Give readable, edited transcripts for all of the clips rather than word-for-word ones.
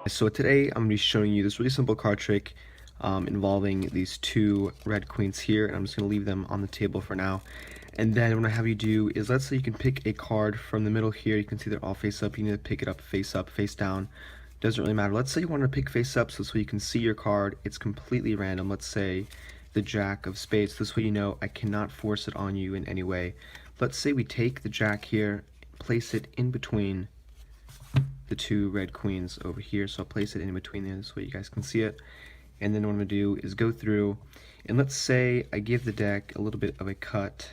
So today I'm going to be showing you this really simple card trick involving these two red queens here, and I'm just going to leave them on the table for now. And then what I have you do is, let's say you can pick a card from the middle here. You can see they're all face up. You need to pick it up, face down. Doesn't really matter. Let's say you want to pick face up, so this way you can see your card. It's completely random. Let's say the Jack of Spades. This way you know I cannot force it on you in any way. Let's say we take the Jack here, place it in between the two red queens over here. So I'll place it in between there so you guys can see it. And then what I'm going to do is go through, and let's say I give the deck a little bit of a cut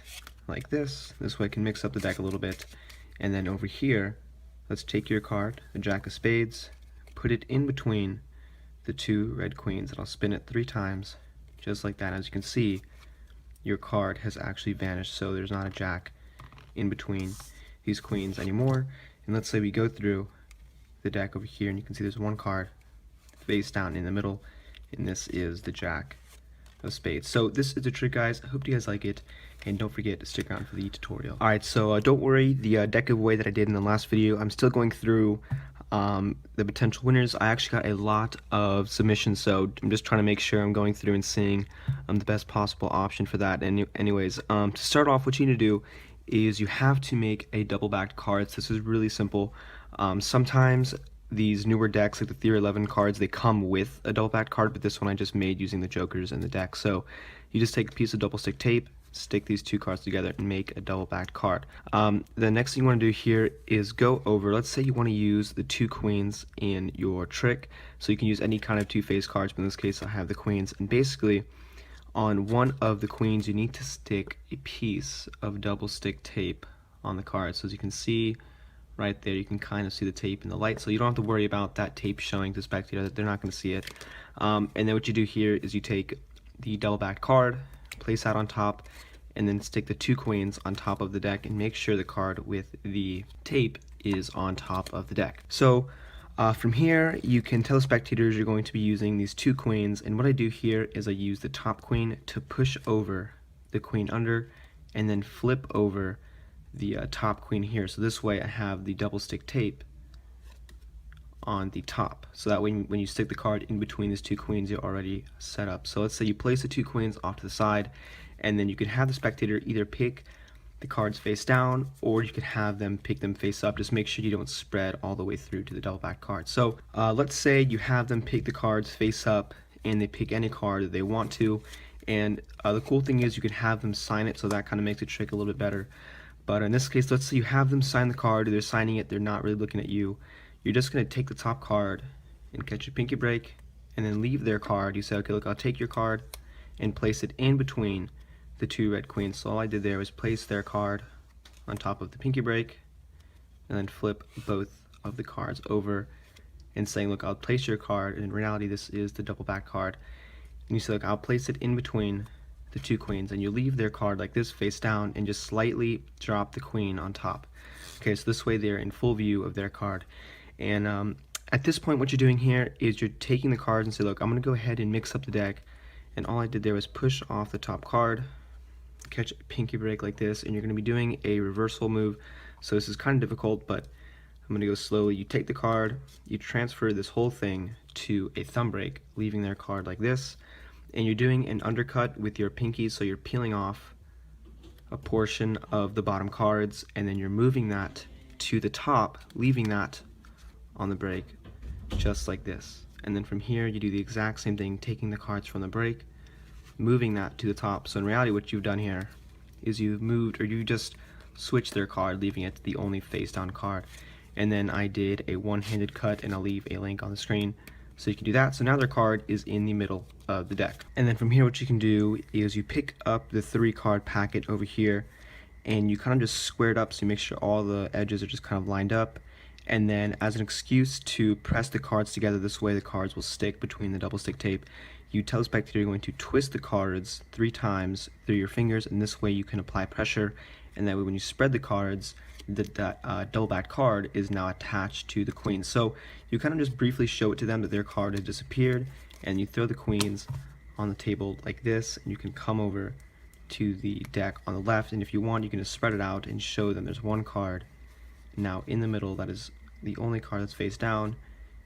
like this. This way I can mix up the deck a little bit. And then over here, let's take your card, the Jack of Spades, put it in between the two red queens, and I'll spin it 3 times, just like that. As you can see, your card has actually vanished, so there's not a Jack in between these queens anymore. And let's say we go through the deck over here, and you can see there's one card face down in the middle, and this is the Jack of Spades. So this is the trick, guys. I hope you guys like it, and don't forget to stick around for the tutorial. Alright, so don't worry, the deck giveaway that I did in the last video, I'm still going through the potential winners. I actually got a lot of submissions, so I'm just trying to make sure I'm going through and seeing the best possible option for that. And anyways, to start off, what you need to do is you have to make a double-backed cards. This is really simple. Sometimes these newer decks, like the Theory 11 cards, they come with a double-backed card, but this one I just made using the jokers in the deck. So you just take a piece of double-stick tape, stick these two cards together, and make a double-backed card. The next thing you want to do here is go over, let's say you want to use the 2 queens in your trick, so you can use any kind of 2 face cards, but in this case I have the queens, and basically on one of the queens you need to stick a piece of double-stick tape on the card. So as you can see right there, you can kind of see the tape in the light, so you don't have to worry about that tape showing to the spectator. They're not going to see it. And then what you do here is you take the double-backed card, place that on top, and then stick the 2 queens on top of the deck, and make sure the card with the tape is on top of the deck. So from here, you can tell the spectators you're going to be using these 2 queens, and what I do here is I use the top queen to push over the queen under, and then flip over the top queen here. So this way I have the double stick tape on the top, so that when you stick the card in between these 2 queens, you're already set up. So let's say you place the 2 queens off to the side, and then you can have the spectator either pick the cards face down, or you could have them pick them face up. Just make sure you don't spread all the way through to the double back card. So let's say you have them pick the cards face up, and they pick any card that they want to, and the cool thing is you can have them sign it, so that kind of makes the trick a little bit better. But in this case, let's say you have them sign the card, they're signing it, they're not really looking at you. You're just going to take the top card and catch a pinky break, and then leave their card. You say, okay, look, I'll take your card and place it in between the 2 red queens. So all I did there was place their card on top of the pinky break, and then flip both of the cards over, and saying, look, I'll place your card, and in reality this is the double back card. And you say, look, I'll place it in between the 2 queens, and you leave their card like this face down, and just slightly drop the queen on top. Okay, so this way they're in full view of their card. And at this point, what you're doing here is you're taking the cards and say, look, I'm going to go ahead and mix up the deck, and all I did there was push off the top card, catch a pinky break like this, and you're going to be doing a reversal move. So this is kind of difficult, but I'm going to go slowly. You take the card, you transfer this whole thing to a thumb break, leaving their card like this, and you're doing an undercut with your pinky, so you're peeling off a portion of the bottom cards, and then you're moving that to the top, leaving that on the break, just like this. And then from here you do the exact same thing, taking the cards from the break, moving that to the top. So in reality what you've done here is you've moved, or you just switched their card, leaving it the only face down card. And then I did a one-handed cut, and I'll leave a link on the screen so you can do that. So now their card is in the middle of the deck. And then from here what you can do is you pick up the 3 card packet over here, and you kind of just square it up so you make sure all the edges are just kind of lined up. And then as an excuse to press the cards together, this way the cards will stick between the double stick tape, you tell the spectator you're going to twist the cards 3 times through your fingers, and this way you can apply pressure, and that way when you spread the cards, that double back card is now attached to the queens. So you kind of just briefly show it to them that their card has disappeared, and you throw the queens on the table like this, and you can come over to the deck on the left, and if you want you can just spread it out and show them there's one card now in the middle that is the only card that's face down.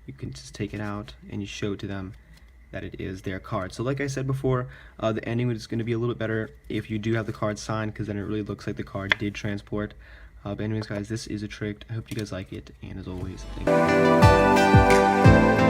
you can just take it out and you show it to them that it is their card. So like I said before, the ending is going to be a little bit better if you do have the card signed, because then it really looks like the card did transport. But anyways guys, this is a trick. I hope you guys like it, and as always, thank you.